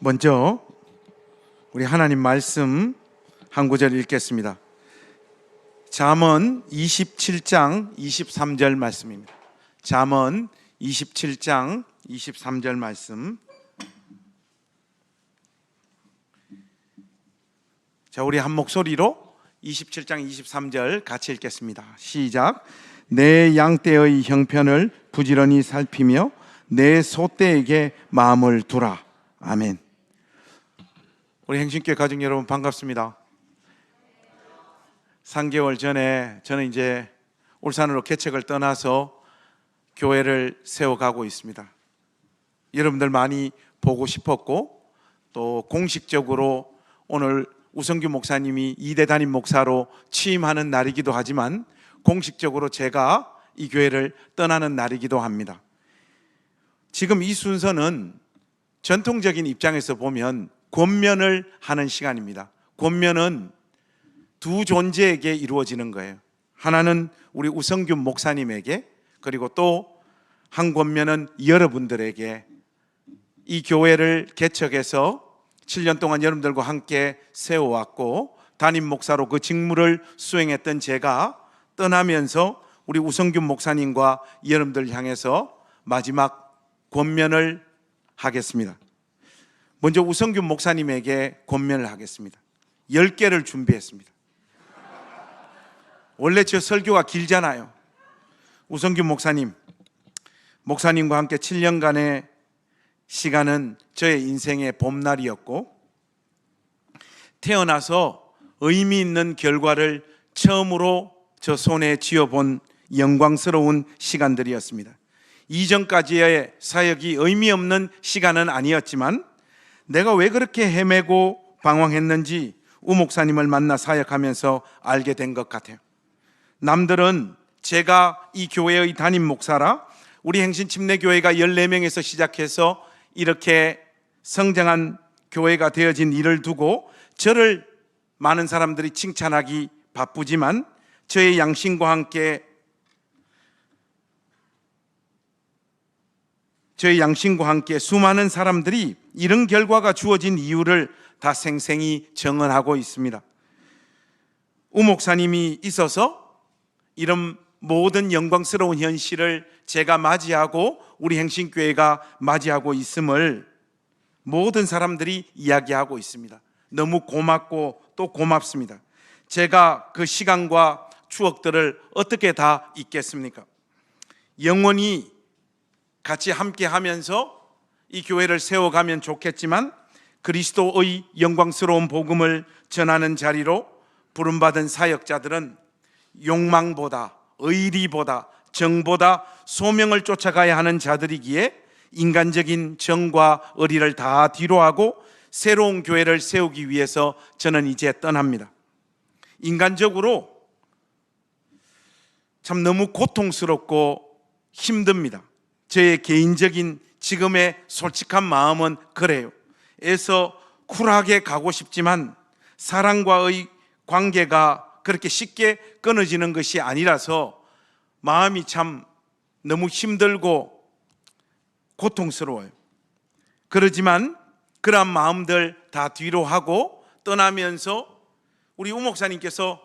먼저 우리 하나님 말씀 한 구절 읽겠습니다. 잠언 27장 23절 말씀입니다. 잠언 27장 23절 말씀. 자, 우리 한 목소리로 27장 23절 같이 읽겠습니다. 시작. 내 양떼의 형편을 부지런히 살피며 내 소떼에게 마음을 두라. 아멘. 우리 행신교회 가족 여러분 반갑습니다. 3개월 전에 저는 이제 울산으로 개척을 떠나서 교회를 세워가고 있습니다. 여러분들 많이 보고 싶었고, 또 공식적으로 오늘 우성규 목사님이 2대 담임 목사로 취임하는 날이기도 하지만 공식적으로 제가 이 교회를 떠나는 날이기도 합니다. 지금 이 순서는 전통적인 입장에서 보면 권면을 하는 시간입니다. 권면은 두 존재에게 이루어지는 거예요. 하나는 우리 우성규 목사님에게, 그리고 또 한 권면은 여러분들에게. 이 교회를 개척해서 7년 동안 여러분들과 함께 세워왔고 담임 목사로 그 직무를 수행했던 제가 떠나면서 우리 우성규 목사님과 여러분들 향해서 마지막 권면을 하겠습니다. 먼저 우성규 목사님에게 권면을 하겠습니다. 10개를 준비했습니다. 원래 저 설교가 길잖아요. 우성규 목사님과 함께 7년간의 시간은 저의 인생의 봄날이었고, 태어나서 의미 있는 결과를 처음으로 저 손에 쥐어본 영광스러운 시간들이었습니다. 이전까지의 사역이 의미 없는 시간은 아니었지만 내가 왜 그렇게 헤매고 방황했는지 우 목사님을 만나 사역하면서 알게 된 것 같아요. 남들은 제가 이 교회의 담임 목사라 우리 행신침례교회가 14명에서 시작해서 이렇게 성장한 교회가 되어진 일을 두고 저를 많은 사람들이 칭찬하기 바쁘지만 저의 양심과 함께 수많은 사람들이 이런 결과가 주어진 이유를 다 생생히 정언하고 있습니다. 우 목사님이 있어서 이런 모든 영광스러운 현실을 제가 맞이하고 우리 행신교회가 맞이하고 있음을 모든 사람들이 이야기하고 있습니다. 너무 고맙고 또 고맙습니다. 제가 그 시간과 추억들을 어떻게 다 잊겠습니까? 영원히 같이 함께 하면서 이 교회를 세워가면 좋겠지만 그리스도의 영광스러운 복음을 전하는 자리로 부름받은 사역자들은 욕망보다, 의리보다, 정보다 소명을 쫓아가야 하는 자들이기에 인간적인 정과 의리를 다 뒤로하고 새로운 교회를 세우기 위해서 저는 이제 떠납니다. 인간적으로 참 너무 고통스럽고 힘듭니다. 저의 개인적인 지금의 솔직한 마음은 그래요. 애써 쿨하게 가고 싶지만 사랑과의 관계가 그렇게 쉽게 끊어지는 것이 아니라서 마음이 참 너무 힘들고 고통스러워요. 그러지만 그러한 마음들 다 뒤로 하고 떠나면서 우리 우 목사님께서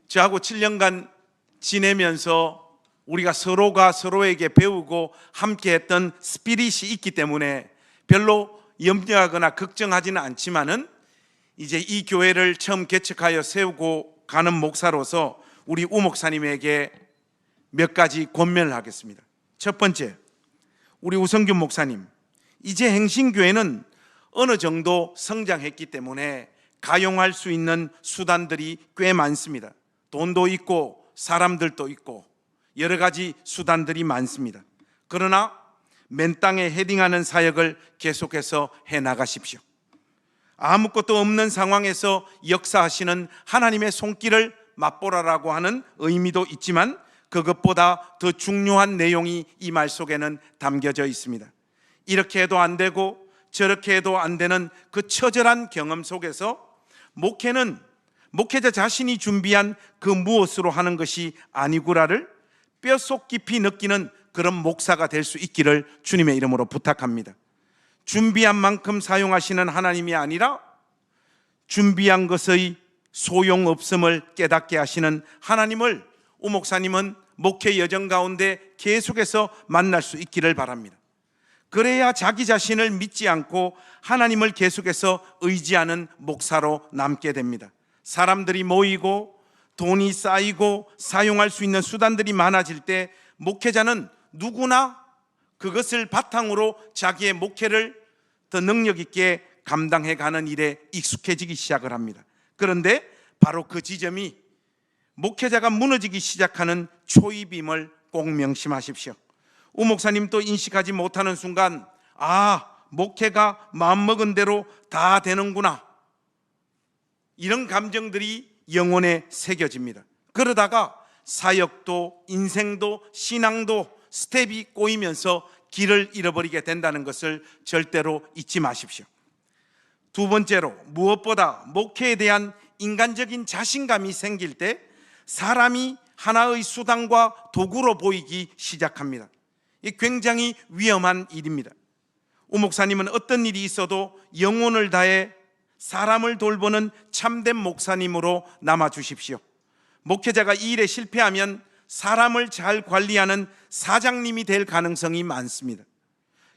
저하고 7년간 지내면서 우리가 서로가 서로에게 배우고 함께했던 스피릿이 있기 때문에 별로 염려하거나 걱정하지는 않지만은 이제 이 교회를 처음 개척하여 세우고 가는 목사로서 우리 우 목사님에게 몇 가지 권면을 하겠습니다. 첫 번째, 우리 우성규 목사님, 이제 행신교회는 어느 정도 성장했기 때문에 가용할 수 있는 수단들이 꽤 많습니다. 돈도 있고 사람들도 있고 여러 가지 수단들이 많습니다. 그러나 맨 땅에 헤딩하는 사역을 계속해서 해나가십시오. 아무것도 없는 상황에서 역사하시는 하나님의 손길을 맛보라라고 하는 의미도 있지만 그것보다 더 중요한 내용이 이 말 속에는 담겨져 있습니다. 이렇게 해도 안 되고 저렇게 해도 안 되는 그 처절한 경험 속에서 목회는 목회자 자신이 준비한 그 무엇으로 하는 것이 아니구라를 뼛속 깊이 느끼는 그런 목사가 될 수 있기를 주님의 이름으로 부탁합니다. 준비한 만큼 사용하시는 하나님이 아니라 준비한 것의 소용없음을 깨닫게 하시는 하나님을 우 목사님은 목회 여정 가운데 계속해서 만날 수 있기를 바랍니다. 그래야 자기 자신을 믿지 않고 하나님을 계속해서 의지하는 목사로 남게 됩니다. 사람들이 모이고 돈이 쌓이고 사용할 수 있는 수단들이 많아질 때 목회자는 누구나 그것을 바탕으로 자기의 목회를 더 능력 있게 감당해 가는 일에 익숙해지기 시작을 합니다. 그런데 바로 그 지점이 목회자가 무너지기 시작하는 초입임을 꼭 명심하십시오. 우 목사님도 인식하지 못하는 순간, 목회가 마음먹은 대로 다 되는구나, 이런 감정들이 영혼에 새겨집니다. 그러다가 사역도 인생도 신앙도 스텝이 꼬이면서 길을 잃어버리게 된다는 것을 절대로 잊지 마십시오. 두 번째로, 무엇보다 목회에 대한 인간적인 자신감이 생길 때 사람이 하나의 수단과 도구로 보이기 시작합니다. 이 굉장히 위험한 일입니다. 우 목사님은 어떤 일이 있어도 영혼을 다해 사람을 돌보는 참된 목사님으로 남아 주십시오. 목회자가 이 일에 실패하면 사람을 잘 관리하는 사장님이 될 가능성이 많습니다.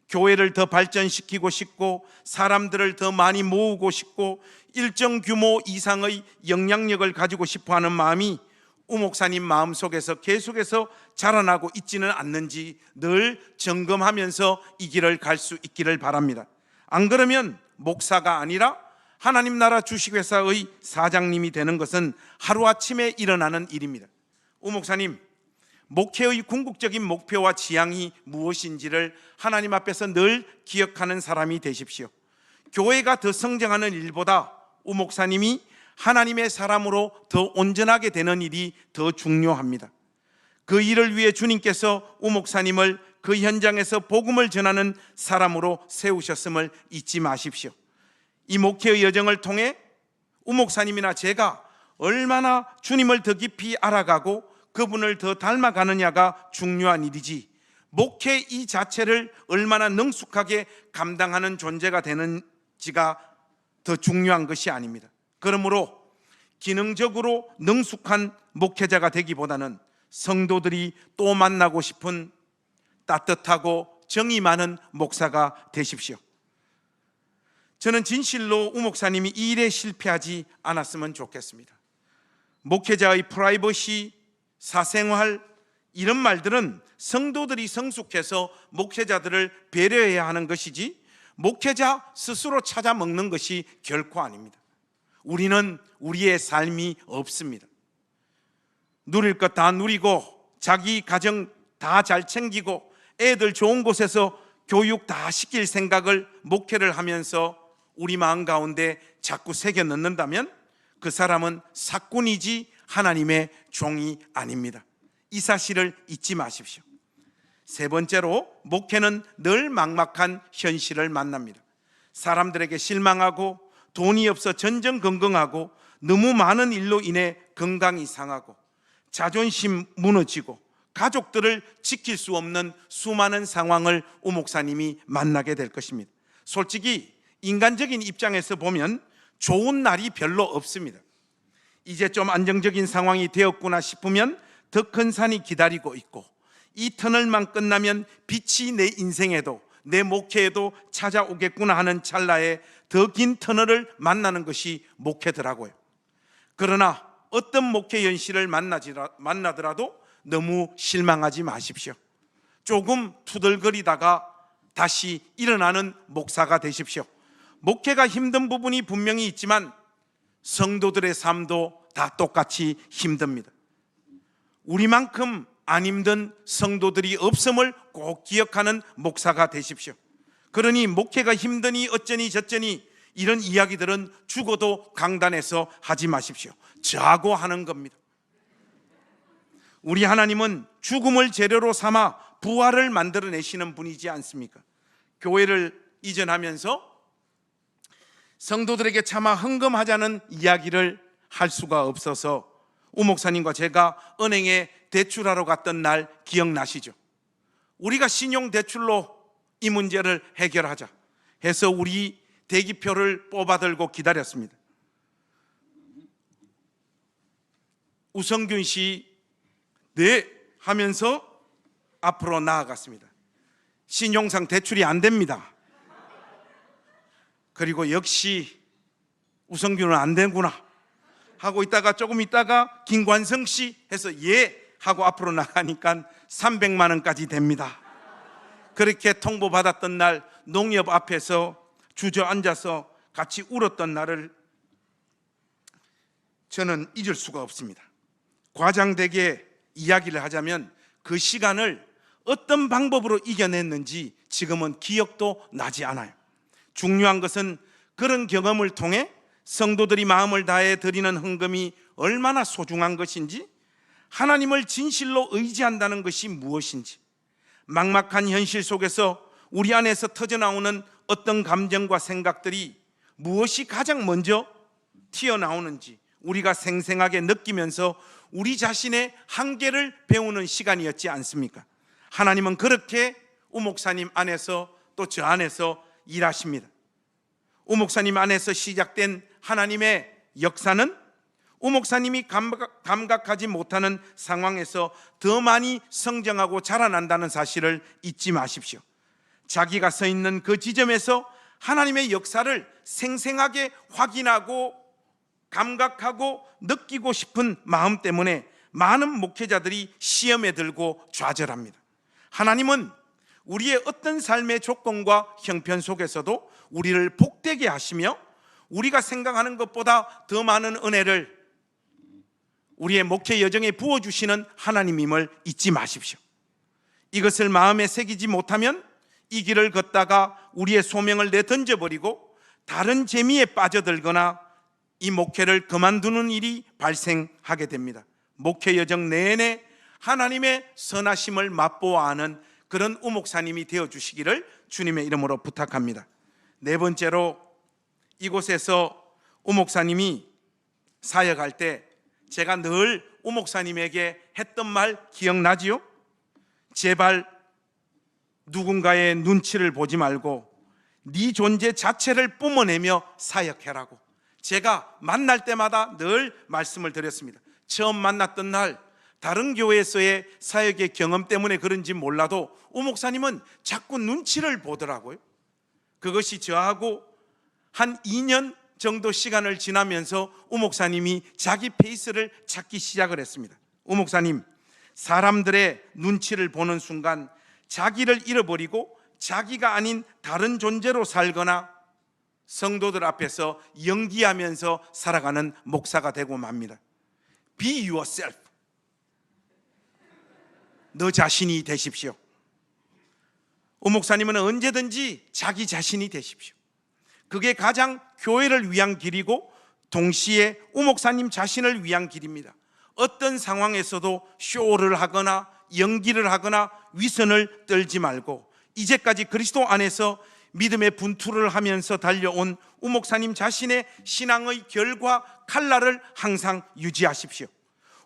교회를 더 발전시키고 싶고 사람들을 더 많이 모으고 싶고 일정 규모 이상의 영향력을 가지고 싶어하는 마음이 우 목사님 마음속에서 계속해서 자라나고 있지는 않는지 늘 점검하면서 이 길을 갈 수 있기를 바랍니다. 안 그러면 목사가 아니라 하나님 나라 주식회사의 사장님이 되는 것은 하루아침에 일어나는 일입니다. 우 목사님, 목회의 궁극적인 목표와 지향이 무엇인지를 하나님 앞에서 늘 기억하는 사람이 되십시오. 교회가 더 성장하는 일보다 우 목사님이 하나님의 사람으로 더 온전하게 되는 일이 더 중요합니다. 그 일을 위해 주님께서 우 목사님을 그 현장에서 복음을 전하는 사람으로 세우셨음을 잊지 마십시오. 이 목회의 여정을 통해 우 목사님이나 제가 얼마나 주님을 더 깊이 알아가고 그분을 더 닮아가느냐가 중요한 일이지, 목회 이 자체를 얼마나 능숙하게 감당하는 존재가 되는지가 더 중요한 것이 아닙니다. 그러므로 기능적으로 능숙한 목회자가 되기보다는 성도들이 또 만나고 싶은 따뜻하고 정이 많은 목사가 되십시오. 저는 진실로 우 목사님이 이 일에 실패하지 않았으면 좋겠습니다. 목회자의 프라이버시, 사생활, 이런 말들은 성도들이 성숙해서 목회자들을 배려해야 하는 것이지 목회자 스스로 찾아 먹는 것이 결코 아닙니다. 우리는 우리의 삶이 없습니다. 누릴 것 다 누리고 자기 가정 다 잘 챙기고 애들 좋은 곳에서 교육 다 시킬 생각을 목회를 하면서 우리 마음 가운데 자꾸 새겨 넣는다면 그 사람은 사꾼이지 하나님의 종이 아닙니다. 이 사실을 잊지 마십시오. 세 번째로, 목회는 늘 막막한 현실을 만납니다. 사람들에게 실망하고 돈이 없어 전전긍긍하고 너무 많은 일로 인해 건강이 상하고 자존심 무너지고 가족들을 지킬 수 없는 수많은 상황을 우 목사님이 만나게 될 것입니다. 솔직히 인간적인 입장에서 보면 좋은 날이 별로 없습니다. 이제 좀 안정적인 상황이 되었구나 싶으면 더 큰 산이 기다리고 있고, 이 터널만 끝나면 빛이 내 인생에도 내 목회에도 찾아오겠구나 하는 찰나에 더 긴 터널을 만나는 것이 목회더라고요. 그러나 어떤 목회 현실을 만나더라도 너무 실망하지 마십시오. 조금 투덜거리다가 다시 일어나는 목사가 되십시오. 목회가 힘든 부분이 분명히 있지만 성도들의 삶도 다 똑같이 힘듭니다. 우리만큼 안 힘든 성도들이 없음을 꼭 기억하는 목사가 되십시오. 그러니 목회가 힘드니 어쩌니 저쩌니 이런 이야기들은 죽어도 강단에서 하지 마십시오. 저하고 하는 겁니다. 우리 하나님은 죽음을 재료로 삼아 부활을 만들어내시는 분이지 않습니까? 교회를 이전하면서 성도들에게 차마 헌금하자는 이야기를 할 수가 없어서 우 목사님과 제가 은행에 대출하러 갔던 날 기억나시죠? 우리가 신용대출로 이 문제를 해결하자. 해서 우리 대기표를 뽑아들고 기다렸습니다. 우성균 씨 네 하면서 앞으로 나아갔습니다. 신용상 대출이 안 됩니다. 그리고 역시 우성균은 안 되구나 하고 있다가 조금 있다가 김관성 씨 해서 예 하고 앞으로 나가니까 300만 원까지 됩니다. 그렇게 통보받았던 날 농협 앞에서 주저앉아서 같이 울었던 날을 저는 잊을 수가 없습니다. 과장되게 이야기를 하자면 그 시간을 어떤 방법으로 이겨냈는지 지금은 기억도 나지 않아요. 중요한 것은 그런 경험을 통해 성도들이 마음을 다해 드리는 헌금이 얼마나 소중한 것인지, 하나님을 진실로 의지한다는 것이 무엇인지, 막막한 현실 속에서 우리 안에서 터져나오는 어떤 감정과 생각들이 무엇이 가장 먼저 튀어나오는지 우리가 생생하게 느끼면서 우리 자신의 한계를 배우는 시간이었지 않습니까? 하나님은 그렇게 우 목사님 안에서 또 저 안에서 일하십니다. 우 목사님 안에서 시작된 하나님의 역사는 우 목사님이 감각하지 못하는 상황에서 더 많이 성장하고 자라난다는 사실을 잊지 마십시오. 자기가 서 있는 그 지점에서 하나님의 역사를 생생하게 확인하고 감각하고 느끼고 싶은 마음 때문에 많은 목회자들이 시험에 들고 좌절합니다. 하나님은 우리의 어떤 삶의 조건과 형편 속에서도 우리를 복되게 하시며 우리가 생각하는 것보다 더 많은 은혜를 우리의 목회 여정에 부어주시는 하나님임을 잊지 마십시오. 이것을 마음에 새기지 못하면 이 길을 걷다가 우리의 소명을 내던져버리고 다른 재미에 빠져들거나 이 목회를 그만두는 일이 발생하게 됩니다. 목회 여정 내내 하나님의 선하심을 맛보아 하는 그런 우 목사님이 되어주시기를 주님의 이름으로 부탁합니다. 네 번째로, 이곳에서 우 목사님이 사역할 때 제가 늘 우 목사님에게 했던 말 기억나지요? 제발 누군가의 눈치를 보지 말고 네 존재 자체를 뿜어내며 사역해라고 제가 만날 때마다 늘 말씀을 드렸습니다. 처음 만났던 날 다른 교회에서의 사역의 경험 때문에 그런지 몰라도 우 목사님은 자꾸 눈치를 보더라고요. 그것이 저하고 한 2년 정도 시간을 지나면서 우 목사님이 자기 페이스를 찾기 시작을 했습니다. 우 목사님, 사람들의 눈치를 보는 순간 자기를 잃어버리고 자기가 아닌 다른 존재로 살거나 성도들 앞에서 연기하면서 살아가는 목사가 되고 맙니다. Be yourself. 너 자신이 되십시오. 우 목사님은 언제든지 자기 자신이 되십시오. 그게 가장 교회를 위한 길이고 동시에 우 목사님 자신을 위한 길입니다. 어떤 상황에서도 쇼를 하거나 연기를 하거나 위선을 떨지 말고 이제까지 그리스도 안에서 믿음의 분투를 하면서 달려온 우 목사님 자신의 신앙의 결과 칼날을 항상 유지하십시오.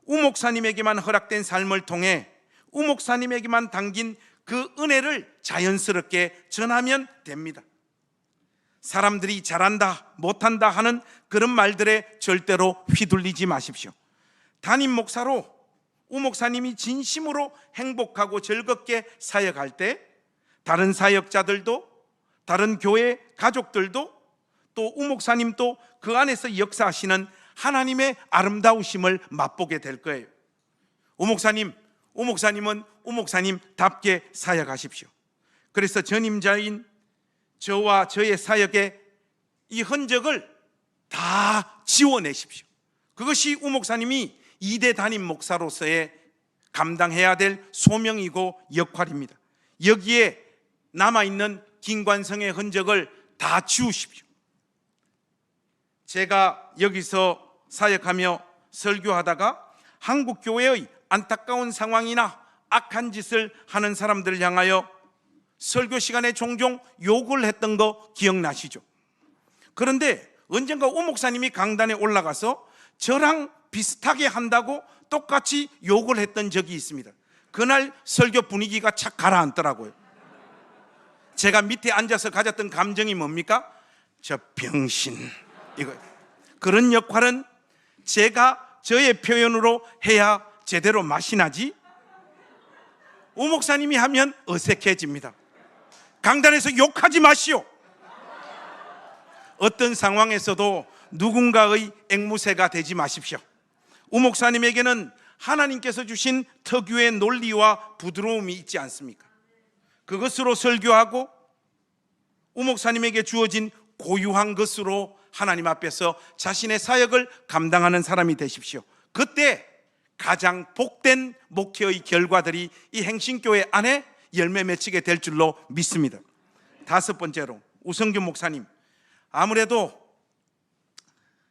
우 목사님에게만 허락된 삶을 통해 우 목사님에게만 담긴 그 은혜를 자연스럽게 전하면 됩니다. 사람들이 잘한다 못한다 하는 그런 말들에 절대로 휘둘리지 마십시오. 담임 목사로 우 목사님이 진심으로 행복하고 즐겁게 사역할 때 다른 사역자들도 다른 교회 가족들도 또 우 목사님도 그 안에서 역사하시는 하나님의 아름다우심을 맛보게 될 거예요. 우 목사님은 우 목사님답게 사역하십시오. 그래서 전임자인 저와 저의 사역의 이 흔적을 다 지워내십시오. 그것이 우 목사님이 2대 담임 목사로서의 감당해야 될 소명이고 역할입니다. 여기에 남아있는 김관성의 흔적을 다 지우십시오. 제가 여기서 사역하며 설교하다가 한국 교회의 안타까운 상황이나 악한 짓을 하는 사람들을 향하여 설교 시간에 종종 욕을 했던 거 기억나시죠? 그런데 언젠가 우 목사님이 강단에 올라가서 저랑 비슷하게 한다고 똑같이 욕을 했던 적이 있습니다. 그날 설교 분위기가 착 가라앉더라고요. 제가 밑에 앉아서 가졌던 감정이 뭡니까? 저 병신, 이거. 그런 역할은 제가 저의 표현으로 해야 제대로 맛이 나지, 우 목사님이 하면 어색해집니다. 강단에서 욕하지 마시오. 어떤 상황에서도 누군가의 앵무새가 되지 마십시오. 우 목사님에게는 하나님께서 주신 특유의 논리와 부드러움이 있지 않습니까? 그것으로 설교하고 우 목사님에게 주어진 고유한 것으로 하나님 앞에서 자신의 사역을 감당하는 사람이 되십시오. 그때 가장 복된 목회의 결과들이 이 행신교회 안에 열매 맺히게 될 줄로 믿습니다. 다섯 번째로, 우성균 목사님, 아무래도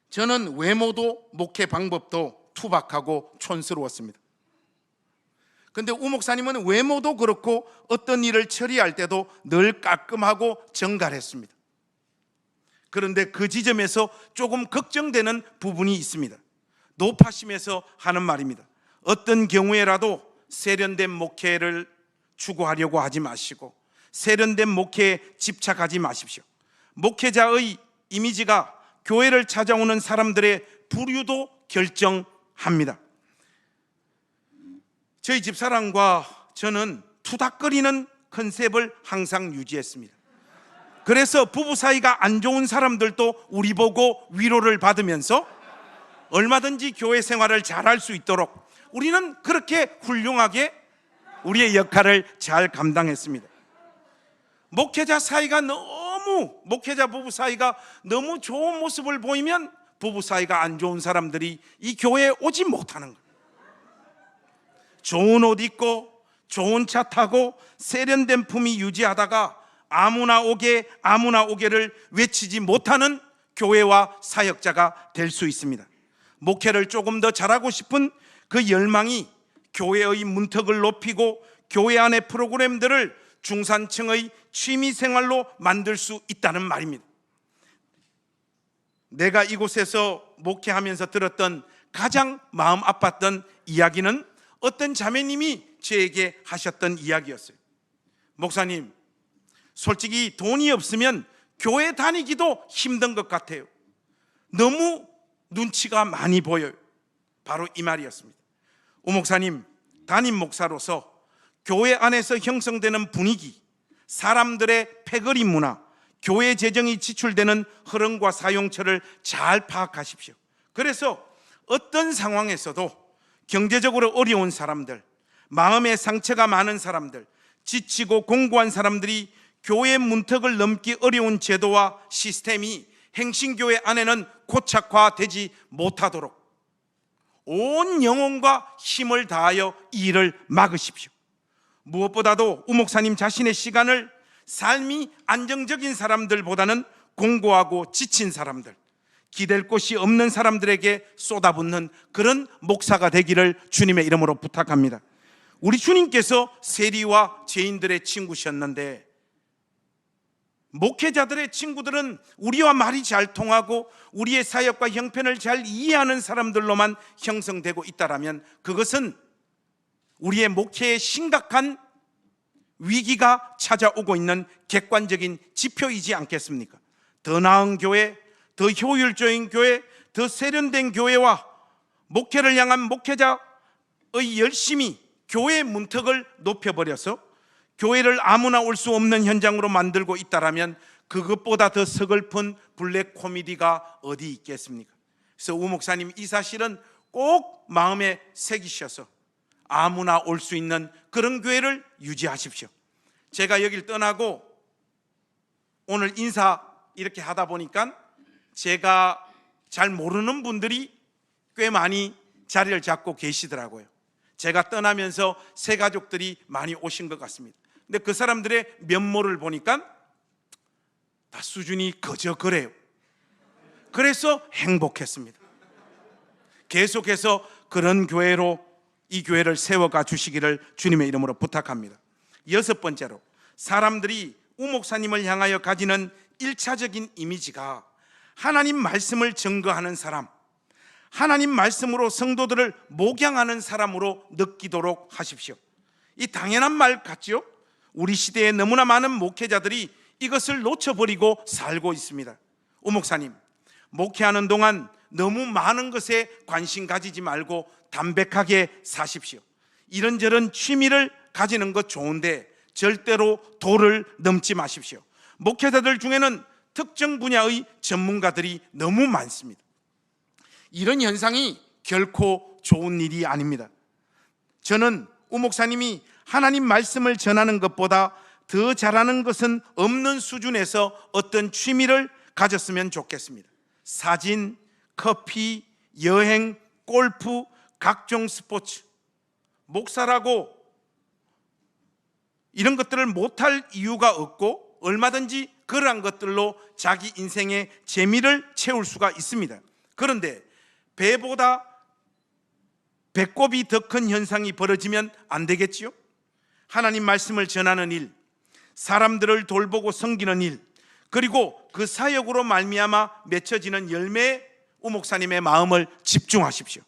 저는 외모도 목회 방법도 투박하고 촌스러웠습니다. 근데 우 목사님은 외모도 그렇고 어떤 일을 처리할 때도 늘 깔끔하고 정갈했습니다. 그런데 그 지점에서 조금 걱정되는 부분이 있습니다. 노파심에서 하는 말입니다. 어떤 경우에라도 세련된 목회를 추구하려고 하지 마시고 세련된 목회에 집착하지 마십시오. 목회자의 이미지가 교회를 찾아오는 사람들의 부류도 결정합니다. 저희 집사람과 저는 투닥거리는 컨셉을 항상 유지했습니다. 그래서 부부 사이가 안 좋은 사람들도 우리 보고 위로를 받으면서 얼마든지 교회 생활을 잘할 수 있도록 우리는 그렇게 훌륭하게 우리의 역할을 잘 감당했습니다. 목회자 부부 사이가 너무 좋은 모습을 보이면 부부 사이가 안 좋은 사람들이 이 교회에 오지 못하는 거예요. 좋은 옷 입고 좋은 차 타고 세련된 품위 유지하다가 아무나 오게를 외치지 못하는 교회와 사역자가 될 수 있습니다. 목회를 조금 더 잘하고 싶은 그 열망이 교회의 문턱을 높이고 교회 안의 프로그램들을 중산층의 취미생활로 만들 수 있다는 말입니다. 내가 이곳에서 목회하면서 들었던 가장 마음 아팠던 이야기는 어떤 자매님이 저에게 하셨던 이야기였어요. 목사님, 솔직히 돈이 없으면 교회 다니기도 힘든 것 같아요. 너무 눈치가 많이 보여요. 바로 이 말이었습니다. 우 목사님, 담임 목사로서 교회 안에서 형성되는 분위기, 사람들의 패거리 문화, 교회 재정이 지출되는 흐름과 사용처를 잘 파악하십시오. 그래서 어떤 상황에서도 경제적으로 어려운 사람들, 마음의 상처가 많은 사람들, 지치고 공고한 사람들이 교회 문턱을 넘기 어려운 제도와 시스템이 행신교회 안에는 고착화되지 못하도록 온 영혼과 힘을 다하여 이 일을 막으십시오. 무엇보다도 우 목사님 자신의 시간을 삶이 안정적인 사람들보다는 공고하고 지친 사람들, 기댈 곳이 없는 사람들에게 쏟아붓는 그런 목사가 되기를 주님의 이름으로 부탁합니다. 우리 주님께서 세리와 죄인들의 친구셨는데 목회자들의 친구들은 우리와 말이 잘 통하고 우리의 사역과 형편을 잘 이해하는 사람들로만 형성되고 있다라면 그것은 우리의 목회에 심각한 위기가 찾아오고 있는 객관적인 지표이지 않겠습니까? 더 나은 교회, 더 효율적인 교회, 더 세련된 교회와 목회를 향한 목회자의 열심이 교회의 문턱을 높여버려서 교회를 아무나 올 수 없는 현장으로 만들고 있다라면 그것보다 더 서글픈 블랙 코미디가 어디 있겠습니까? 그래서 우 목사님 이 사실은 꼭 마음에 새기셔서 아무나 올 수 있는 그런 교회를 유지하십시오. 제가 여길 떠나고 오늘 인사 이렇게 하다 보니까 제가 잘 모르는 분들이 꽤 많이 자리를 잡고 계시더라고요. 제가 떠나면서 새 가족들이 많이 오신 것 같습니다. 근데 그 사람들의 면모를 보니까 다 수준이 그저 그래요. 그래서 행복했습니다. 계속해서 그런 교회로 이 교회를 세워가 주시기를 주님의 이름으로 부탁합니다. 여섯 번째로, 사람들이 우 목사님을 향하여 가지는 1차적인 이미지가 하나님 말씀을 증거하는 사람, 하나님 말씀으로 성도들을 목양하는 사람으로 느끼도록 하십시오. 이 당연한 말 같죠? 우리 시대에 너무나 많은 목회자들이 이것을 놓쳐버리고 살고 있습니다. 오 목사님, 목회하는 동안 너무 많은 것에 관심 가지지 말고 담백하게 사십시오. 이런저런 취미를 가지는 것 좋은데 절대로 도를 넘지 마십시오. 목회자들 중에는 특정 분야의 전문가들이 너무 많습니다. 이런 현상이 결코 좋은 일이 아닙니다. 저는 우 목사님이 하나님 말씀을 전하는 것보다 더 잘하는 것은 없는 수준에서 어떤 취미를 가졌으면 좋겠습니다. 사진, 커피, 여행, 골프, 각종 스포츠. 목사라고 이런 것들을 못할 이유가 없고 얼마든지 그러한 것들로 자기 인생의 재미를 채울 수가 있습니다. 그런데 배보다 배꼽이 더 큰 현상이 벌어지면 안 되겠지요? 하나님 말씀을 전하는 일, 사람들을 돌보고 섬기는 일, 그리고 그 사역으로 말미암아 맺혀지는 열매에 우 목사님의 마음을 집중하십시오.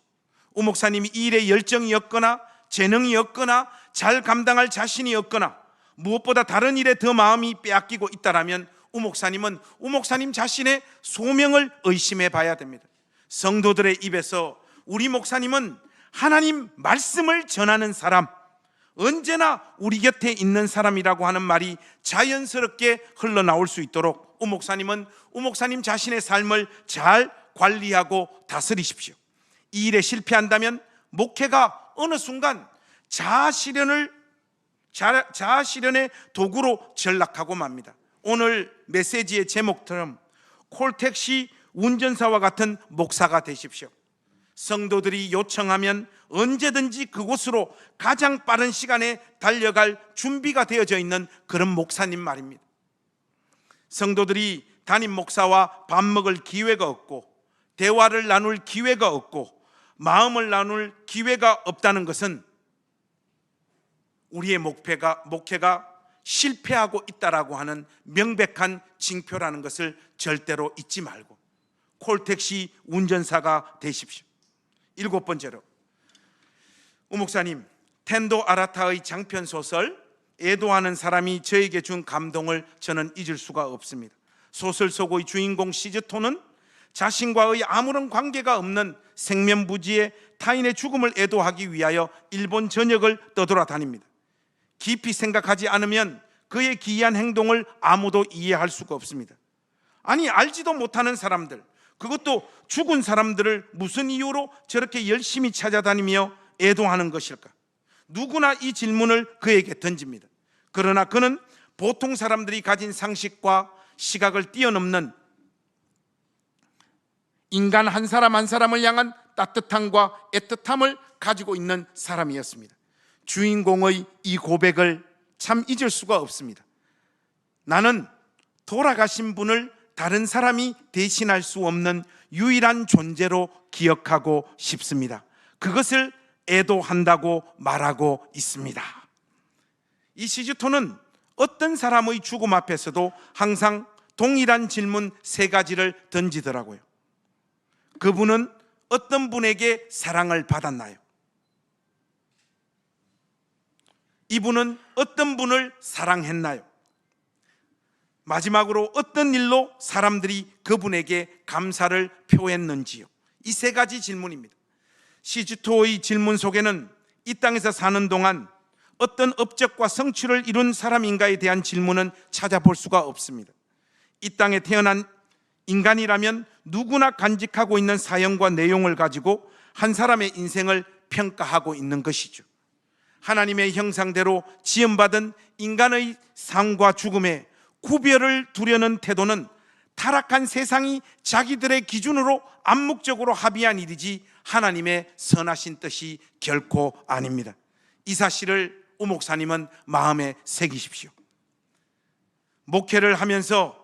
우 목사님이 이 일에 열정이 없거나 재능이 없거나 잘 감당할 자신이 없거나 무엇보다 다른 일에 더 마음이 빼앗기고 있다라면 우 목사님은 우 목사님 자신의 소명을 의심해 봐야 됩니다. 성도들의 입에서 우리 목사님은 하나님 말씀을 전하는 사람, 언제나 우리 곁에 있는 사람이라고 하는 말이 자연스럽게 흘러나올 수 있도록 우 목사님은 우 목사님 자신의 삶을 잘 관리하고 다스리십시오. 이 일에 실패한다면 목회가 어느 순간 자아실현의 도구로 전락하고 맙니다. 오늘 메시지의 제목처럼 콜택시 운전사와 같은 목사가 되십시오. 성도들이 요청하면 언제든지 그곳으로 가장 빠른 시간에 달려갈 준비가 되어져 있는 그런 목사님 말입니다. 성도들이 담임 목사와 밥 먹을 기회가 없고 대화를 나눌 기회가 없고 마음을 나눌 기회가 없다는 것은 우리의 목회가 실패하고 있다라고 하는 명백한 징표라는 것을 절대로 잊지 말고 콜택시 운전사가 되십시오. 7번째로, 우 목사님, 텐도 아라타의 장편 소설 애도하는 사람이 저에게 준 감동을 저는 잊을 수가 없습니다. 소설 속의 주인공 시즈토는 자신과의 아무런 관계가 없는 생면부지의 타인의 죽음을 애도하기 위하여 일본 전역을 떠돌아다닙니다. 깊이 생각하지 않으면 그의 기이한 행동을 아무도 이해할 수가 없습니다. 아니, 알지도 못하는 사람들, 그것도 죽은 사람들을 무슨 이유로 저렇게 열심히 찾아다니며 애도하는 것일까? 누구나 이 질문을 그에게 던집니다. 그러나 그는 보통 사람들이 가진 상식과 시각을 뛰어넘는 인간 한 사람 한 사람을 향한 따뜻함과 애틋함을 가지고 있는 사람이었습니다. 주인공의 이 고백을 참 잊을 수가 없습니다. 나는 돌아가신 분을 다른 사람이 대신할 수 없는 유일한 존재로 기억하고 싶습니다. 그것을 애도한다고 말하고 있습니다. 이 시즈토는 어떤 사람의 죽음 앞에서도 항상 동일한 질문 3가지를 던지더라고요. 그분은 어떤 분에게 사랑을 받았나요? 이분은 어떤 분을 사랑했나요? 마지막으로 어떤 일로 사람들이 그분에게 감사를 표했는지요? 이 3가지 질문입니다. 시즈토의 질문 속에는 이 땅에서 사는 동안 어떤 업적과 성취를 이룬 사람인가에 대한 질문은 찾아볼 수가 없습니다. 이 땅에 태어난 인간이라면 누구나 간직하고 있는 사연과 내용을 가지고 한 사람의 인생을 평가하고 있는 것이죠. 하나님의 형상대로 지음받은 인간의 삶과 죽음에 구별을 두려는 태도는 타락한 세상이 자기들의 기준으로 암묵적으로 합의한 일이지 하나님의 선하신 뜻이 결코 아닙니다. 이 사실을 우 목사님은 마음에 새기십시오. 목회를 하면서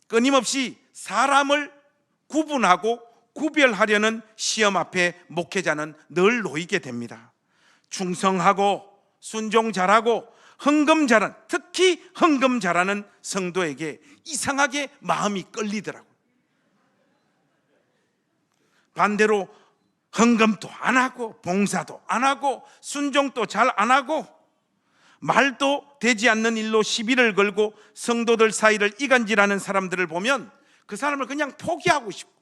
끊임없이 사람을 구분하고 구별하려는 시험 앞에 목회자는 늘 놓이게 됩니다. 충성하고 순종 잘하고 특히 헌금 잘하는 성도에게 이상하게 마음이 끌리더라고요. 반대로 헌금도 안 하고 봉사도 안 하고 순종도 잘 안 하고 말도 되지 않는 일로 시비를 걸고 성도들 사이를 이간질하는 사람들을 보면 그 사람을 그냥 포기하고 싶고,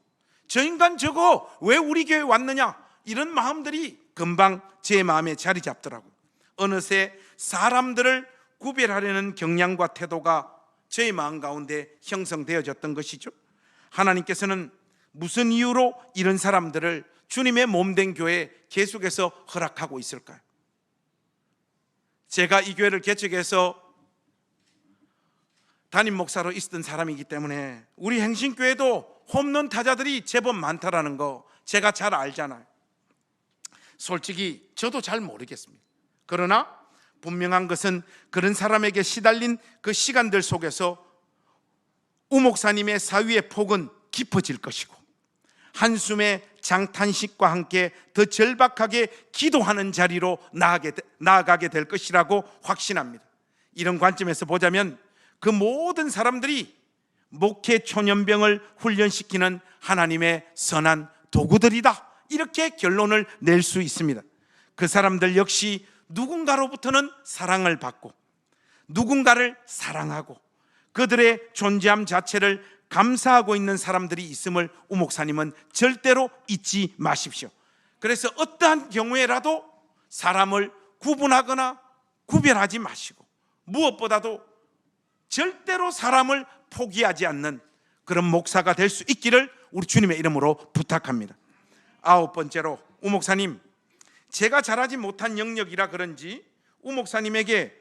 저 인간 저거 왜 우리 교회 왔느냐, 이런 마음들이 금방 제 마음에 자리 잡더라고요. 어느새 사람들을 구별하려는 경향과 태도가 저의 마음 가운데 형성되어졌던 것이죠. 하나님께서는 무슨 이유로 이런 사람들을 주님의 몸된 교회에 계속해서 허락하고 있을까요? 제가 이 교회를 개척해서 담임 목사로 있었던 사람이기 때문에 우리 행신교회도 홈런 타자들이 제법 많다라는 거 제가 잘 알잖아요. 솔직히 저도 잘 모르겠습니다. 그러나 분명한 것은 그런 사람에게 시달린 그 시간들 속에서 우 목사님의 사위의 폭은 깊어질 것이고, 한숨의 장탄식과 함께 더 절박하게 기도하는 자리로 나아가게 될 것이라고 확신합니다. 이런 관점에서 보자면 그 모든 사람들이 목회 초년병을 훈련시키는 하나님의 선한 도구들이다, 이렇게 결론을 낼 수 있습니다. 그 사람들 역시 누군가로부터는 사랑을 받고 누군가를 사랑하고 그들의 존재함 자체를 감사하고 있는 사람들이 있음을 우 목사님은 절대로 잊지 마십시오. 그래서 어떠한 경우에라도 사람을 구분하거나 구별하지 마시고, 무엇보다도 절대로 사람을 포기하지 않는 그런 목사가 될 수 있기를 우리 주님의 이름으로 부탁합니다. 9번째로, 우 목사님, 제가 잘하지 못한 영역이라 그런지 우 목사님에게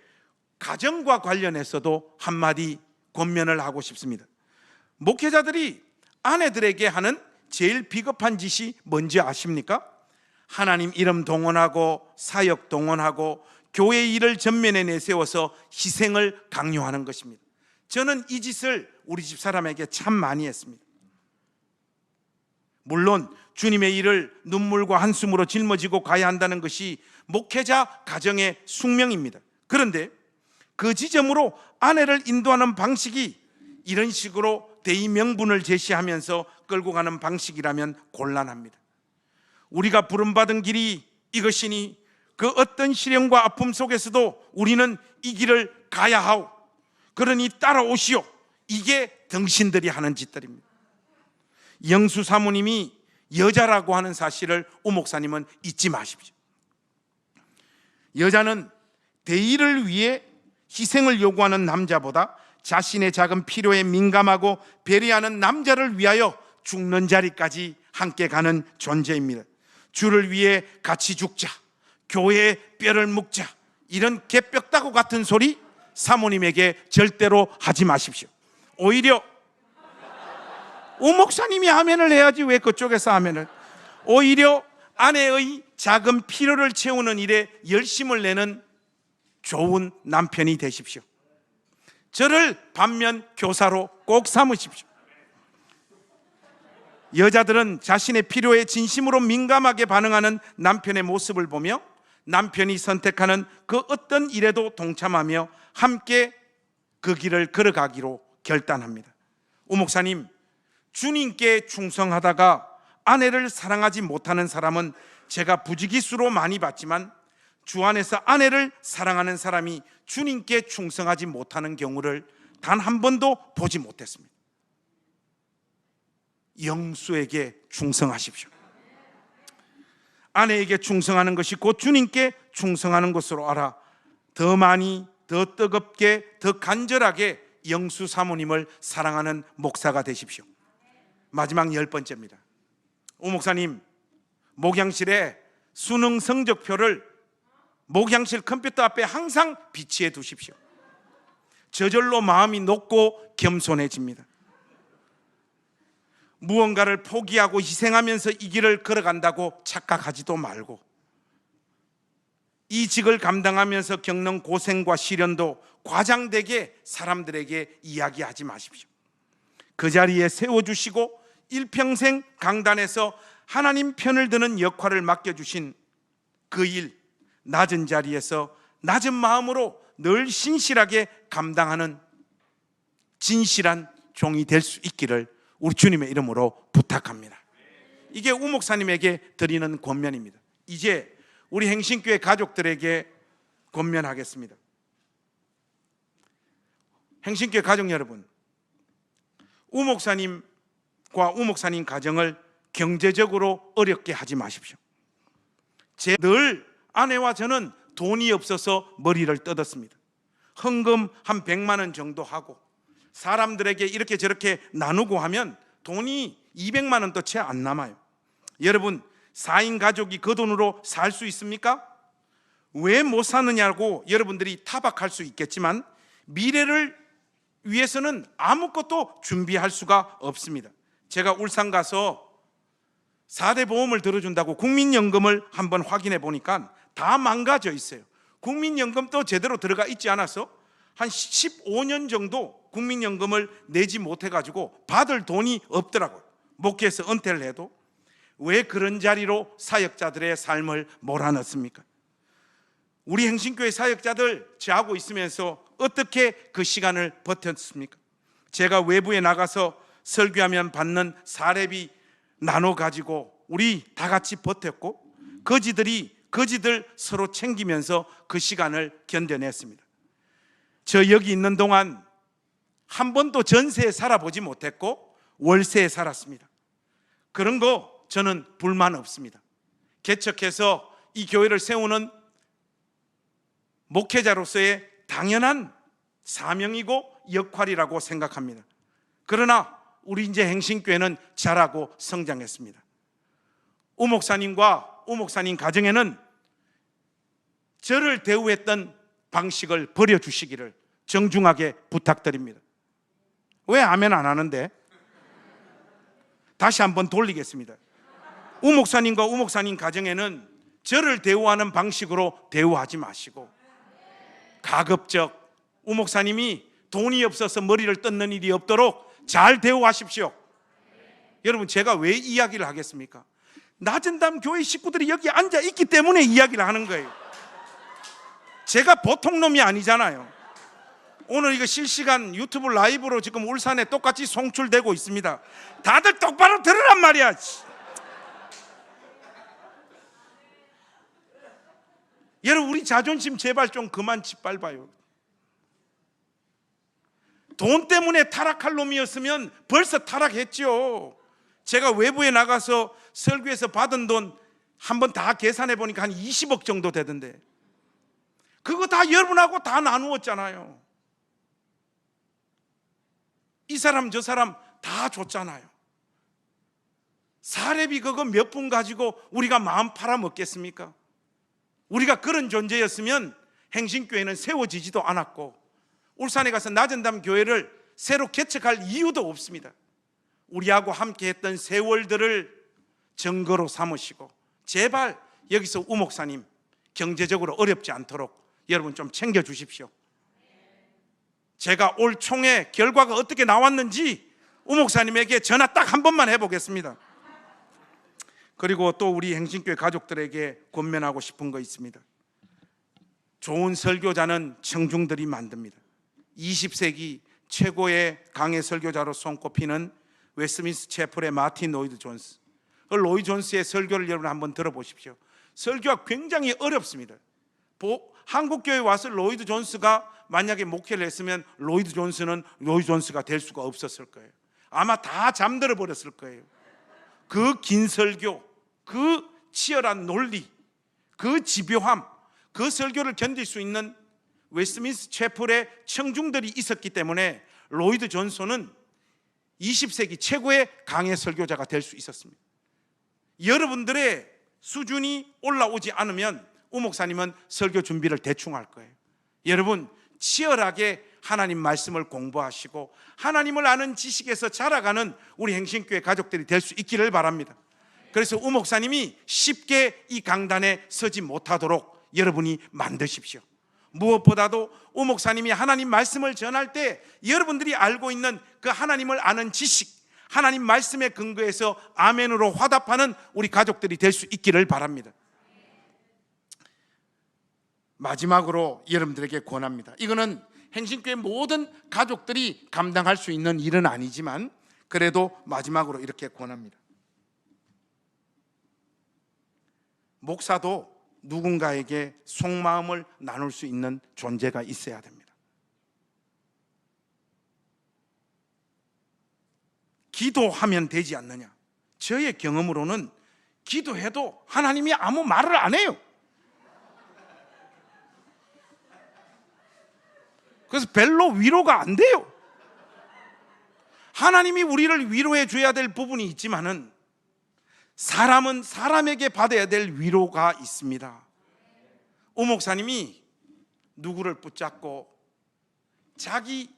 가정과 관련해서도 한마디 권면을 하고 싶습니다. 목회자들이 아내들에게 하는 제일 비겁한 짓이 뭔지 아십니까? 하나님 이름 동원하고 사역 동원하고 교회 일을 전면에 내세워서 희생을 강요하는 것입니다. 저는 이 짓을 우리 집 사람에게 참 많이 했습니다. 물론 주님의 일을 눈물과 한숨으로 짊어지고 가야 한다는 것이 목회자 가정의 숙명입니다. 그런데 그 지점으로 아내를 인도하는 방식이 이런 식으로 대의 명분을 제시하면서 끌고 가는 방식이라면 곤란합니다. 우리가 부름받은 길이 이것이니 그 어떤 시련과 아픔 속에서도 우리는 이 길을 가야 하오, 그러니 따라오시오, 이게 당신들이 하는 짓들입니다. 영수 사모님이 여자라고 하는 사실을 우 목사님은 잊지 마십시오. 여자는 대의를 위해 희생을 요구하는 남자보다 자신의 작은 필요에 민감하고 배려하는 남자를 위하여 죽는 자리까지 함께 가는 존재입니다. 주를 위해 같이 죽자, 교회에 뼈를 묵자, 이런 개벽다구 같은 소리 사모님에게 절대로 하지 마십시오. 오히려 오 목사님이 아멘을 해야지 왜 그쪽에서 아멘을. 오히려 아내의 작은 필요를 채우는 일에 열심을 내는 좋은 남편이 되십시오. 저를 반면 교사로 꼭 삼으십시오. 여자들은 자신의 필요에 진심으로 민감하게 반응하는 남편의 모습을 보며 남편이 선택하는 그 어떤 일에도 동참하며 함께 그 길을 걸어가기로 결단합니다. 우 목사님, 주님께 충성하다가 아내를 사랑하지 못하는 사람은 제가 부지기수로 많이 봤지만 주 안에서 아내를 사랑하는 사람이 주님께 충성하지 못하는 경우를 단 한 번도 보지 못했습니다. 영수에게 충성하십시오. 아내에게 충성하는 것이 곧 주님께 충성하는 것으로 알아 더 많이, 더 뜨겁게, 더 간절하게 영수 사모님을 사랑하는 목사가 되십시오. 마지막 10번째입니다. 오 목사님, 목양실에 수능 성적표를 목양실 컴퓨터 앞에 항상 비치해 두십시오. 저절로 마음이 높고 겸손해집니다. 무언가를 포기하고 희생하면서 이 길을 걸어간다고 착각하지도 말고, 이 직을 감당하면서 겪는 고생과 시련도 과장되게 사람들에게 이야기하지 마십시오. 그 자리에 세워주시고 일평생 강단에서 하나님 편을 드는 역할을 맡겨주신 그 일, 낮은 자리에서 낮은 마음으로 늘 신실하게 감당하는 진실한 종이 될 수 있기를 우리 주님의 이름으로 부탁합니다. 이게 우 목사님에게 드리는 권면입니다. 이제 우리 행신교회 가족들에게 권면하겠습니다. 행신교회 가족 여러분, 우 목사님과 우 목사님 가정을 경제적으로 어렵게 하지 마십시오. 늘 아내와 저는 돈이 없어서 머리를 뜯었습니다. 헌금 한 100만 원 정도 하고 사람들에게 이렇게 저렇게 나누고 하면 돈이 200만 원도 채 안 남아요. 여러분, 4인 가족이 그 돈으로 살 수 있습니까? 왜 못 사느냐고 여러분들이 타박할 수 있겠지만 미래를 위해서는 아무것도 준비할 수가 없습니다. 제가 울산 가서 4대 보험을 들어준다고 국민연금을 한번 확인해 보니까 다 망가져 있어요. 국민연금도 제대로 들어가 있지 않아서 한 15년 정도 국민연금을 내지 못해가지고 받을 돈이 없더라고요. 목회에서 은퇴를 해도. 왜 그런 자리로 사역자들의 삶을 몰아넣습니까? 우리 행신교회 사역자들 저하고 있으면서 어떻게 그 시간을 버텼습니까? 제가 외부에 나가서 설교하면 받는 사례비 나눠 가지고 우리 다 같이 버텼고 거지들 서로 챙기면서 그 시간을 견뎌냈습니다. 저 여기 있는 동안 한 번도 전세에 살아보지 못했고 월세에 살았습니다. 그런 거 저는 불만 없습니다. 개척해서 이 교회를 세우는 목회자로서의 당연한 사명이고 역할이라고 생각합니다. 그러나 우리 이제 행신교회는 자라고 성장했습니다. 우 목사님과 우 목사님 가정에는 저를 대우했던 방식을 버려주시기를 정중하게 부탁드립니다. 왜 아멘 안 하는데? 다시 한번 돌리겠습니다. 우 목사님과 우 목사님 가정에는 저를 대우하는 방식으로 대우하지 마시고 가급적 우 목사님이 돈이 없어서 머리를 뜯는 일이 없도록 잘 대우하십시오. 여러분, 제가 왜 이야기를 하겠습니까? 나전담 교회 식구들이 여기 앉아 있기 때문에 이야기를 하는 거예요. 제가 보통 놈이 아니잖아요. 오늘 이거 실시간 유튜브 라이브로 지금 울산에 똑같이 송출되고 있습니다. 다들 똑바로 들으란 말이야. 여러분, 우리 자존심 제발 좀 그만 짓밟아요. 돈 때문에 타락할 놈이었으면 벌써 타락했죠. 제가 외부에 나가서 설교에서 받은 돈 한번 다 계산해 보니까 한 20억 정도 되던데, 그거 다 여러분하고 다 나누었잖아요. 이 사람 저 사람 다 줬잖아요. 사례비 그거 몇 분 가지고 우리가 마음 팔아먹겠습니까? 우리가 그런 존재였으면 행신교회는 세워지지도 않았고 울산에 가서 나전담 교회를 새로 개척할 이유도 없습니다. 우리하고 함께 했던 세월들을 증거로 삼으시고 제발 여기서 우 목사님 경제적으로 어렵지 않도록 여러분 좀 챙겨주십시오. 제가 올 총회 결과가 어떻게 나왔는지 우 목사님에게 전화 딱 한 번만 해보겠습니다. 그리고 또 우리 행신교회 가족들에게 권면하고 싶은 거 있습니다. 좋은 설교자는 청중들이 만듭니다. 20세기 최고의 강해 설교자로 손꼽히는 웨스트민스터 채플의 마틴 로이드 존스. 그 로이드 존스의 설교를 여러분 한번 들어보십시오. 설교가 굉장히 어렵습니다. 한국교회에 와서 로이드 존스가 만약에 목회를 했으면 로이드 존스는 로이드 존스가 될 수가 없었을 거예요. 아마 다 잠들어 버렸을 거예요. 그 긴 설교, 그 치열한 논리, 그 집요함, 그 설교를 견딜 수 있는 웨스트민스터 채플의 청중들이 있었기 때문에 로이드 존슨은 20세기 최고의 강해 설교자가 될 수 있었습니다. 여러분들의 수준이 올라오지 않으면 우 목사님은 설교 준비를 대충 할 거예요. 여러분, 치열하게 하나님 말씀을 공부하시고 하나님을 아는 지식에서 자라가는 우리 행신교회 가족들이 될 수 있기를 바랍니다. 그래서 우 목사님이 쉽게 이 강단에 서지 못하도록 여러분이 만드십시오. 무엇보다도 우 목사님이 하나님 말씀을 전할 때 여러분들이 알고 있는 그 하나님을 아는 지식, 하나님 말씀에 근거해서 아멘으로 화답하는 우리 가족들이 될 수 있기를 바랍니다. 마지막으로 여러분들에게 권합니다. 이거는 행신교회 모든 가족들이 감당할 수 있는 일은 아니지만 그래도 마지막으로 이렇게 권합니다. 목사도 누군가에게 속마음을 나눌 수 있는 존재가 있어야 됩니다. 기도하면 되지 않느냐? 저의 경험으로는 기도해도 하나님이 아무 말을 안 해요. 그래서 별로 위로가 안 돼요. 하나님이 우리를 위로해 줘야 될 부분이 있지만은 사람은 사람에게 받아야 될 위로가 있습니다. 오 목사님이 누구를 붙잡고 자기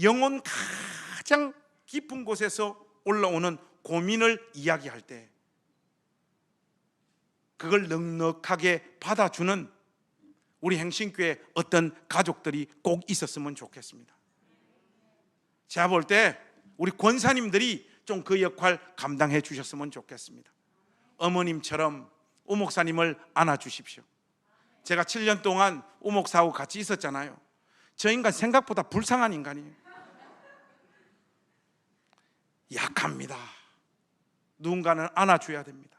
영혼 가장 깊은 곳에서 올라오는 고민을 이야기할 때 그걸 넉넉하게 받아주는 우리 행신교회 어떤 가족들이 꼭 있었으면 좋겠습니다. 제가 볼 때 우리 권사님들이 좀 그 역할 감당해 주셨으면 좋겠습니다. 어머님처럼 오 목사님을 안아주십시오. 제가 7년 동안 오 목사하고 같이 있었잖아요. 저 인간 생각보다 불쌍한 인간이에요. 약합니다. 누군가는 안아줘야 됩니다.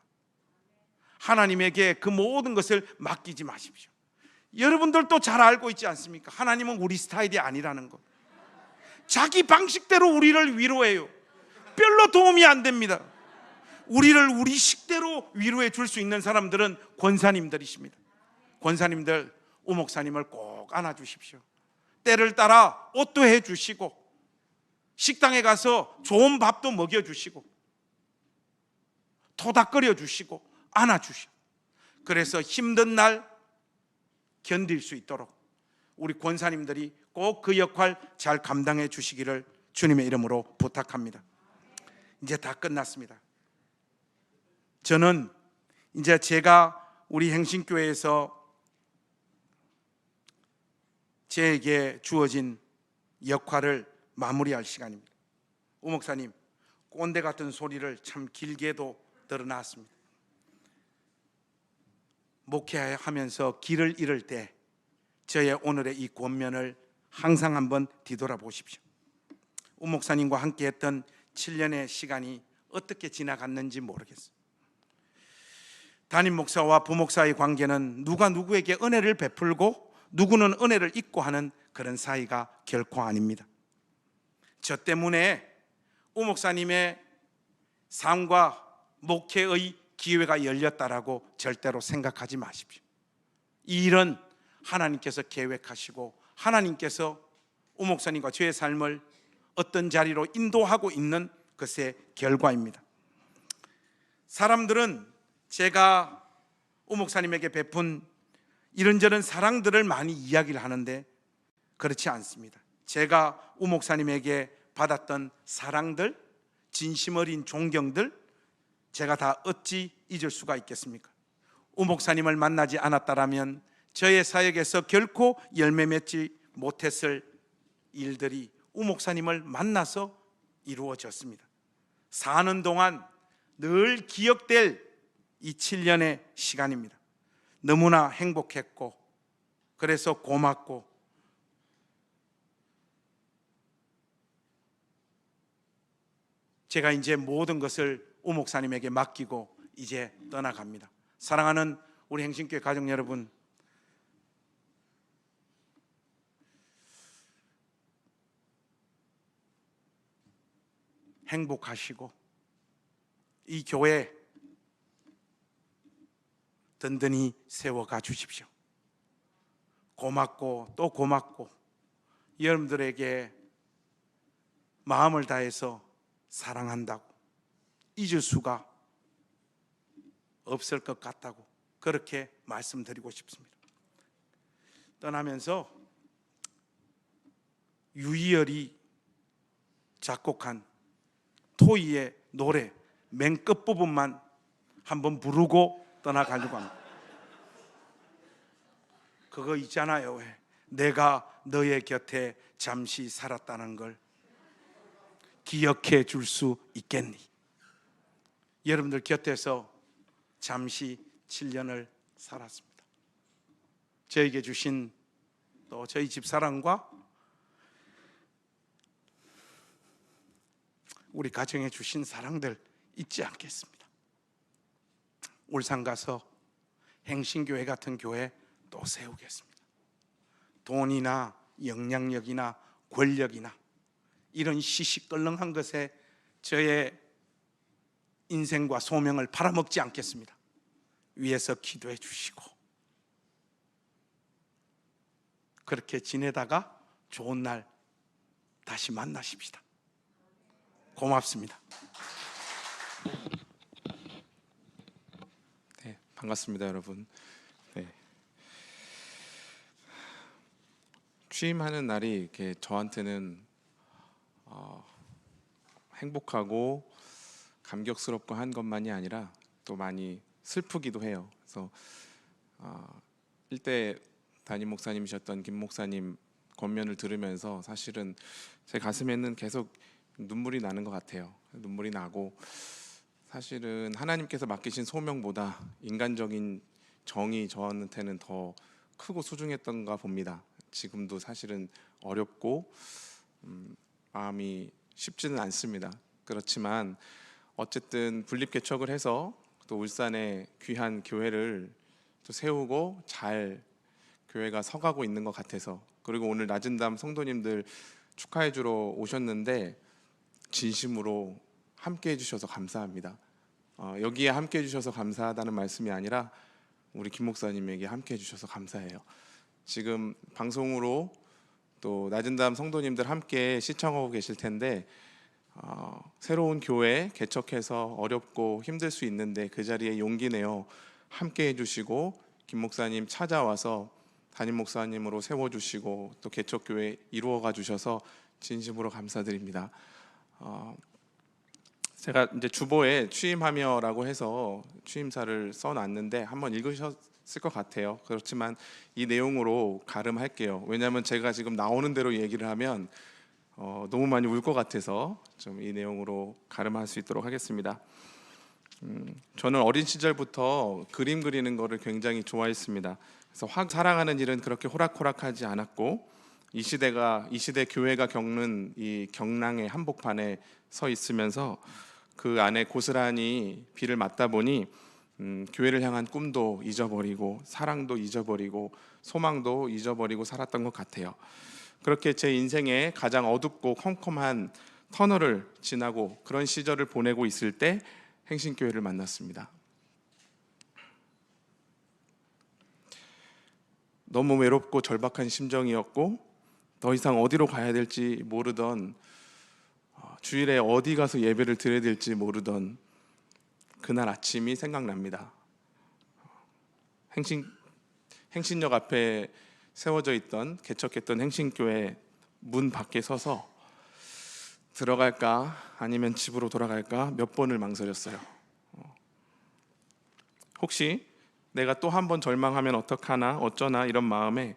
하나님에게 그 모든 것을 맡기지 마십시오. 여러분들도 잘 알고 있지 않습니까? 하나님은 우리 스타일이 아니라는 것. 자기 방식대로 우리를 위로해요. 별로 도움이 안 됩니다. 우리를 우리 식대로 위로해 줄 수 있는 사람들은 권사님들이십니다. 권사님들, 오 목사님을 꼭 안아주십시오. 때를 따라 옷도 해주시고 식당에 가서 좋은 밥도 먹여주시고 토닥거려 주시고 안아주시고, 그래서 힘든 날 견딜 수 있도록 우리 권사님들이 꼭 그 역할 잘 감당해 주시기를 주님의 이름으로 부탁합니다. 이제 다 끝났습니다. 저는 이제 제가 우리 행신교회에서 제게 주어진 역할을 마무리할 시간입니다. 오 목사님, 꼰대 같은 소리를 참 길게도 드러났습니다. 목회하면서 길을 잃을 때 저의 오늘의 이 권면을 항상 한번 뒤돌아보십시오. 오 목사님과 함께 했던 7년의 시간이 어떻게 지나갔는지 모르겠어요. 담임 목사와 부목사의 관계는 누가 누구에게 은혜를 베풀고 누구는 은혜를 잊고 하는 그런 사이가 결코 아닙니다. 저 때문에 오 목사님의 삶과 목회의 기회가 열렸다라고 절대로 생각하지 마십시오. 이 일은 하나님께서 계획하시고 하나님께서 오 목사님과 저의 삶을 어떤 자리로 인도하고 있는 것의 결과입니다. 사람들은 제가 오 목사님에게 베푼 이런저런 사랑들을 많이 이야기를 하는데 그렇지 않습니다. 제가 오 목사님에게 받았던 사랑들, 진심 어린 존경들, 제가 다 어찌 잊을 수가 있겠습니까? 오 목사님을 만나지 않았다라면 저의 사역에서 결코 열매 맺지 못했을 일들이 오 목사님을 만나서 이루어졌습니다. 사는 동안 늘 기억될 이 7년의 시간입니다. 너무나 행복했고 그래서 고맙고 제가 이제 모든 것을 오 목사님에게 맡기고 이제 떠나갑니다. 사랑하는 우리 행신교회 가족 여러분, 행복하시고 이 교회 든든히 세워가 주십시오. 고맙고 또 고맙고 여러분들에게 마음을 다해서 사랑한다고 잊을 수가 없을 것 같다고 그렇게 말씀드리고 싶습니다. 떠나면서 유희열이 작곡한 토이의 노래 맨 끝부분만 한번 부르고 떠나가려고 합니다. 그거 있잖아요. 왜? 내가 너의 곁에 잠시 살았다는 걸 기억해 줄 수 있겠니? 여러분들 곁에서 잠시 7년을 살았습니다. 저에게 주신 또 저희 집사람과 우리 가정에 주신 사랑들 잊지 않겠습니다. 울산 가서 행신교회 같은 교회 또 세우겠습니다. 돈이나 영향력이나 권력이나 이런 시시껄렁한 것에 저의 인생과 소명을 팔아먹지 않겠습니다. 위에서 기도해 주시고 그렇게 지내다가 좋은 날 다시 만나십시다. 고맙습니다. 네, 반갑습니다, 여러분. 네. 취임하는 날이 이렇게 저한테는 행복하고 감격스럽고 한 것만이 아니라 또 많이 슬프기도 해요. 그래서 일대 담임 목사님이셨던 김 목사님 권면을 들으면서 사실은 제 가슴에는 계속 눈물이 나는 것 같아요. 눈물이 나고 사실은 하나님께서 맡기신 소명보다 인간적인 정이 저한테는 더 크고 소중했던가 봅니다. 지금도 사실은 어렵고 마음이 쉽지는 않습니다. 그렇지만 어쨌든 분립 개척을 해서 또 울산에 귀한 교회를 또 세우고 잘 교회가 서가고 있는 것 같아서, 그리고 오늘 낮은 담 성도님들 축하해 주러 오셨는데 진심으로 함께 해주셔서 감사합니다. 여기에 함께 해주셔서 감사하다는 말씀이 아니라 우리 김 목사님에게 함께 해주셔서 감사해요. 지금 방송으로 또 낮은 담 성도님들 함께 시청하고 계실 텐데 새로운 교회 개척해서 어렵고 힘들 수 있는데 그 자리에 용기 내어 함께 해주시고 김 목사님 찾아와서 담임 목사님으로 세워주시고 또 개척교회 이루어가 주셔서 진심으로 감사드립니다. 제가 이제 주보에 취임하며라고 해서 취임사를 써놨는데 한번 읽으셨을 것 같아요. 그렇지만 이 내용으로 가름할게요. 왜냐하면 제가 지금 나오는 대로 얘기를 하면 너무 많이 울 것 같아서 좀 이 내용으로 가름할 수 있도록 하겠습니다. 저는 어린 시절부터 그림 그리는 거를 굉장히 좋아했습니다. 그래서 사랑하는 일은 그렇게 호락호락하지 않았고 이 시대 교회가 겪는 이 경랑의 한복판에 서 있으면서 그 안에 고스란히 비를 맞다 보니 교회를 향한 꿈도 잊어버리고 사랑도 잊어버리고 소망도 잊어버리고 살았던 것 같아요. 그렇게 제 인생의 가장 어둡고 컴컴한 터널을 지나고 그런 시절을 보내고 있을 때 행신교회를 만났습니다. 너무 외롭고 절박한 심정이었고 더 이상 어디로 가야 될지 모르던, 주일에 어디 가서 예배를 드려야 될지 모르던 그날 아침이 생각납니다. 행신역 앞에 세워져 있던 개척했던 행신교회 문 밖에 서서 들어갈까 아니면 집으로 돌아갈까 몇 번을 망설였어요. 혹시 내가 또 한 번 절망하면 어떡하나 어쩌나 이런 마음에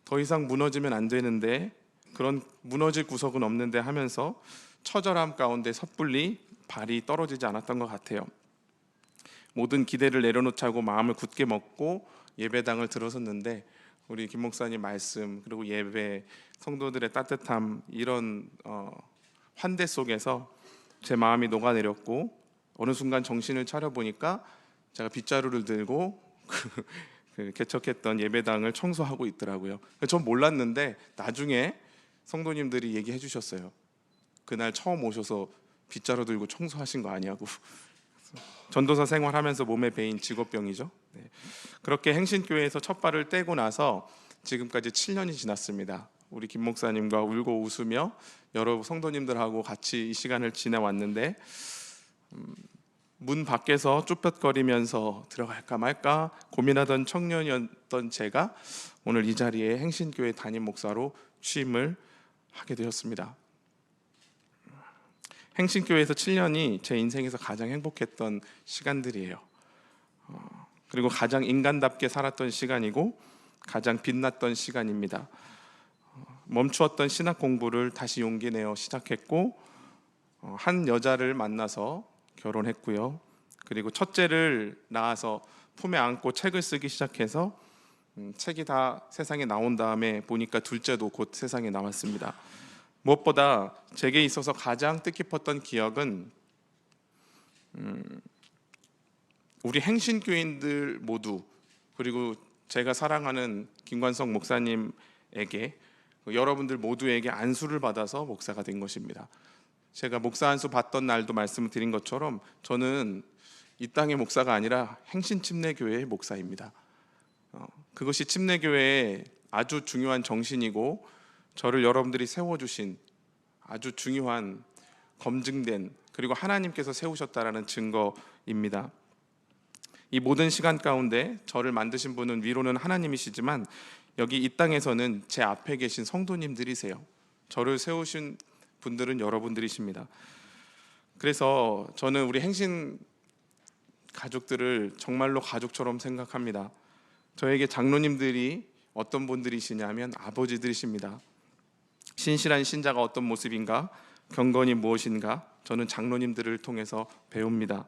더 이상 무너지면 안 되는데 그런 무너질 구석은 없는데 하면서 처절함 가운데 섣불리 발이 떨어지지 않았던 것 같아요. 모든 기대를 내려놓자고 마음을 굳게 먹고 예배당을 들어섰는데 우리 김 목사님 말씀 그리고 예배, 성도들의 따뜻함, 이런 환대 속에서 제 마음이 녹아내렸고 어느 순간 정신을 차려보니까 제가 빗자루를 들고 그 개척했던 예배당을 청소하고 있더라고요. 전 몰랐는데 나중에 성도님들이 얘기해 주셨어요. 그날 처음 오셔서 빗자루 들고 청소하신 거 아니냐고. 전도사 생활하면서 몸에 배인 직업병이죠. 네. 그렇게 행신교회에서 첫 발을 떼고 나서 지금까지 7년이 지났습니다. 우리 김 목사님과 울고 웃으며 여러 성도님들하고 같이 이 시간을 지내왔는데 문 밖에서 쭈뼛거리면서 들어갈까 말까 고민하던 청년이었던 제가 오늘 이 자리에 행신교회 담임 목사로 취임을 하게 되었습니다. 행신교회에서 7년이 제 인생에서 가장 행복했던 시간들이에요. 그리고 가장 인간답게 살았던 시간이고 가장 빛났던 시간입니다. 멈추었던 신학 공부를 다시 용기 내어 시작했고 한 여자를 만나서 결혼했고요. 그리고 첫째를 낳아서 품에 안고 책을 쓰기 시작해서 책이 다 세상에 나온 다음에 보니까 둘째도 곧 세상에 나왔습니다. 무엇보다 제게 있어서 가장 뜻깊었던 기억은 우리 행신교인들 모두, 그리고 제가 사랑하는 김관성 목사님에게, 여러분들 모두에게 안수를 받아서 목사가 된 것입니다. 제가 목사 안수 받던 날도 말씀을 드린 것처럼 저는 이 땅의 목사가 아니라 행신침례교회의 목사입니다. 그것이 침례교회의 아주 중요한 정신이고 저를 여러분들이 세워주신 아주 중요한 검증된 그리고 하나님께서 세우셨다라는 증거입니다. 이 모든 시간 가운데 저를 만드신 분은 위로는 하나님이시지만 여기 이 땅에서는 제 앞에 계신 성도님들이세요. 저를 세우신 분들은 여러분들이십니다. 그래서 저는 우리 행신 가족들을 정말로 가족처럼 생각합니다. 저에게 장로님들이 어떤 분들이시냐면 아버지들이십니다. 신실한 신자가 어떤 모습인가, 경건이 무엇인가, 저는 장로님들을 통해서 배웁니다.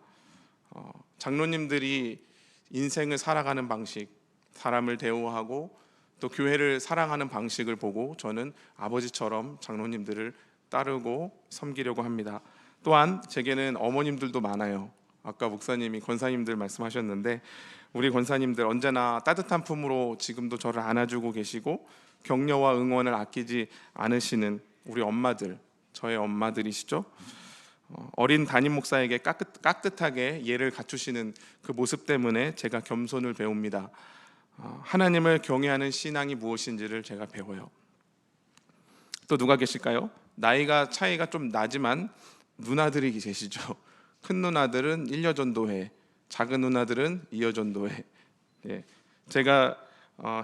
장로님들이 인생을 살아가는 방식, 사람을 대우하고 또 교회를 사랑하는 방식을 보고 저는 아버지처럼 장로님들을 따르고 섬기려고 합니다. 또한 제게는 어머님들도 많아요. 아까 목사님이 권사님들 말씀하셨는데 우리 권사님들 언제나 따뜻한 품으로 지금도 저를 안아주고 계시고 격려와 응원을 아끼지 않으시는 우리 엄마들, 저의 엄마들이시죠. 어린 담임 목사에게 깍듯하게 예를 갖추시는 그 모습 때문에 제가 겸손을 배웁니다. 하나님을 경외하는 신앙이 무엇인지를 제가 배워요. 또 누가 계실까요? 나이가 차이가 좀 나지만 누나들이 계시죠. 큰 누나들은 1여 전도회, 작은 누나들은 2여 전도회. 예, 제가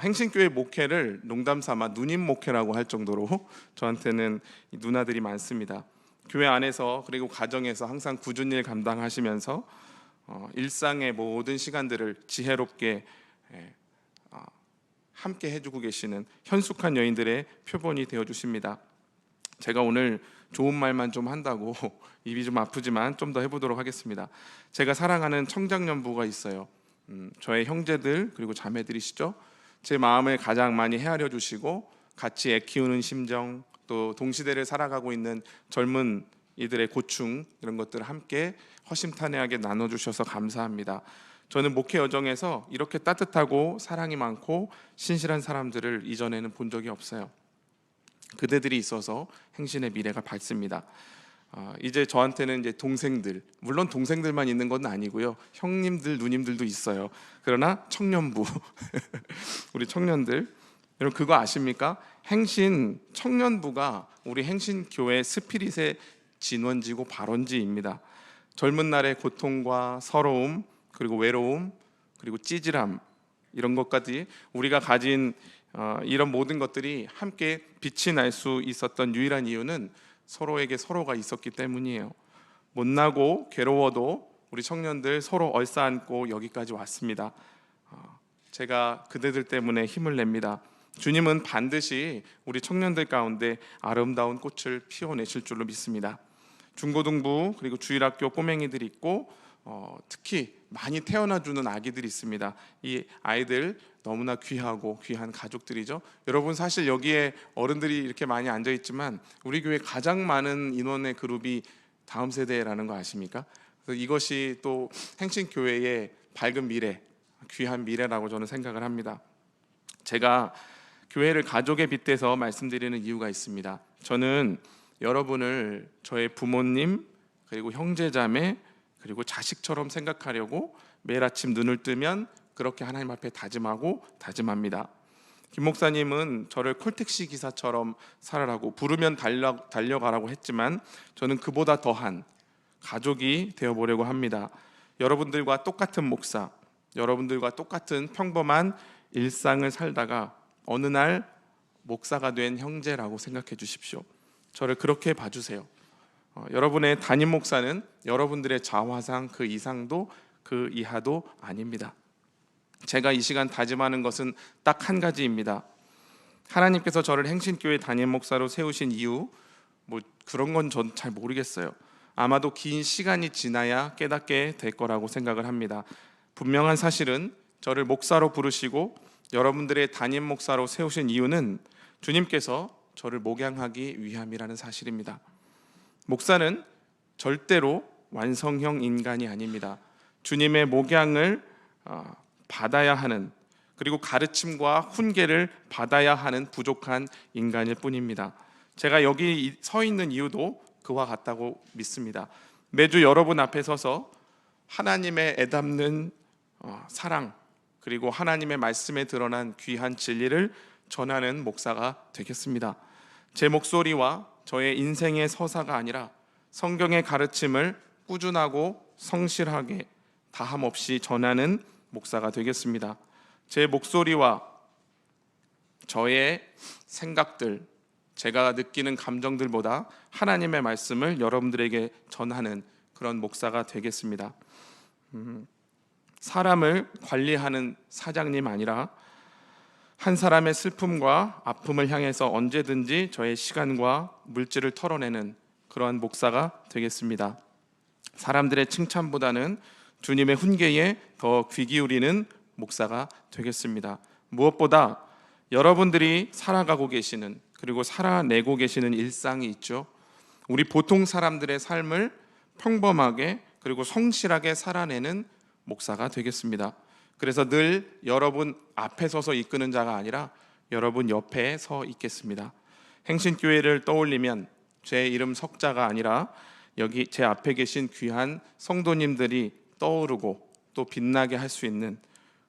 행신교회 목회를 농담 삼아 누님 목회라고 할 정도로 저한테는 누나들이 많습니다. 교회 안에서 그리고 가정에서 항상 꾸준히 일 감당하시면서 일상의 모든 시간들을 지혜롭게 함께 해주고 계시는 현숙한 여인들의 표본이 되어주십니다. 제가 오늘 좋은 말만 좀 한다고 입이 좀 아프지만 좀 더 해보도록 하겠습니다. 제가 사랑하는 청장년부가 있어요. 저의 형제들 그리고 자매들이시죠. 제 마음을 가장 많이 헤아려 주시고 같이 애 키우는 심정, 또 동시대를 살아가고 있는 젊은 이들의 고충, 이런 것들을 함께 허심탄회하게 나눠주셔서 감사합니다. 저는 목회 여정에서 이렇게 따뜻하고 사랑이 많고 신실한 사람들을 이전에는 본 적이 없어요. 그대들이 있어서 행신의 미래가 밝습니다. 이제 저한테는 이제 동생들, 물론 동생들만 있는 건 아니고요, 형님들, 누님들도 있어요. 그러나 청년부, 우리 청년들, 여러분 그거 아십니까? 행신 청년부가 우리 행신교회 스피릿의 진원지고 발원지입니다. 젊은 날의 고통과 서러움, 그리고 외로움, 그리고 찌질함, 이런 것까지 우리가 가진 이런 모든 것들이 함께 빛이 날 수 있었던 유일한 이유는 서로에게 서로가 있었기 때문이에요. 못나고 괴로워도 우리 청년들 서로 얼싸안고 여기까지 왔습니다. 제가 그대들 때문에 힘을 냅니다. 주님은 반드시 우리 청년들 가운데 아름다운 꽃을 피워내실 줄로 믿습니다. 중고등부 그리고 주일학교 꼬맹이들이 있고 특히 많이 태어나주는 아기들이 있습니다. 이 아이들 너무나 귀하고 귀한 가족들이죠. 여러분 사실 여기에 어른들이 이렇게 많이 앉아있지만 우리 교회 가장 많은 인원의 그룹이 다음 세대라는 거 아십니까? 그래서 이것이 또 행신교회의 밝은 미래, 귀한 미래라고 저는 생각을 합니다. 제가 교회를 가족에 빗대서 말씀드리는 이유가 있습니다. 저는 여러분을 저의 부모님 그리고 형제자매 그리고 자식처럼 생각하려고 매일 아침 눈을 뜨면 그렇게 하나님 앞에 다짐합니다. 김 목사님은 저를 콜택시 기사처럼 살아라고 부르면 달려가라고 했지만 저는 그보다 더한 가족이 되어보려고 합니다. 여러분들과 똑같은 목사, 여러분들과 똑같은 평범한 일상을 살다가 어느 날 목사가 된 형제라고 생각해 주십시오. 저를 그렇게 봐주세요. 여러분의 담임 목사는 여러분들의 자화상 그 이상도 그 이하도 아닙니다. 제가 이 시간 다짐하는 것은 딱 한 가지입니다. 하나님께서 저를 행신교회 담임 목사로 세우신 이유, 뭐 그런 건 전 잘 모르겠어요. 아마도 긴 시간이 지나야 깨닫게 될 거라고 생각을 합니다. 분명한 사실은 저를 목사로 부르시고 여러분들의 담임 목사로 세우신 이유는 주님께서 저를 목양하기 위함이라는 사실입니다. 목사는 절대로 완성형 인간이 아닙니다. 주님의 목양을 받아야 하는, 그리고 가르침과 훈계를 받아야 하는 부족한 인간일 뿐입니다. 제가 여기 서 있는 이유도 그와 같다고 믿습니다. 매주 여러분 앞에 서서 하나님의 애담는 사랑, 그리고 하나님의 말씀에 드러난 귀한 진리를 전하는 목사가 되겠습니다. 제 목소리와 저의 인생의 서사가 아니라 성경의 가르침을 꾸준하고 성실하게 다함 없이 전하는 목사가 되겠습니다. 제 목소리와 저의 생각들, 제가 느끼는 감정들보다 하나님의 말씀을 여러분들에게 전하는 그런 목사가 되겠습니다. 사람을 관리하는 사장님 아니라 한 사람의 슬픔과 아픔을 향해서 언제든지 저의 시간과 물질을 털어내는 그러한 목사가 되겠습니다. 사람들의 칭찬보다는 주님의 훈계에 더 귀 기울이는 목사가 되겠습니다. 무엇보다 여러분들이 살아가고 계시는, 그리고 살아내고 계시는 일상이 있죠. 우리 보통 사람들의 삶을 평범하게 그리고 성실하게 살아내는 목사가 되겠습니다. 그래서 늘 여러분 앞에 서서 이끄는 자가 아니라 여러분 옆에 서 있겠습니다. 행신교회를 떠올리면 제 이름 석자가 아니라 여기 제 앞에 계신 귀한 성도님들이 떠오르고 또 빛나게 할 수 있는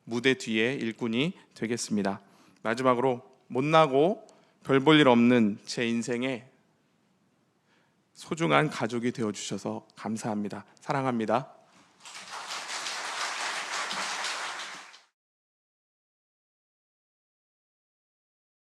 무대 뒤에 일꾼이 되겠습니다. 마지막으로 못나고 별 볼 일 없는 제 인생에 소중한 가족이 되어주셔서 감사합니다. 사랑합니다.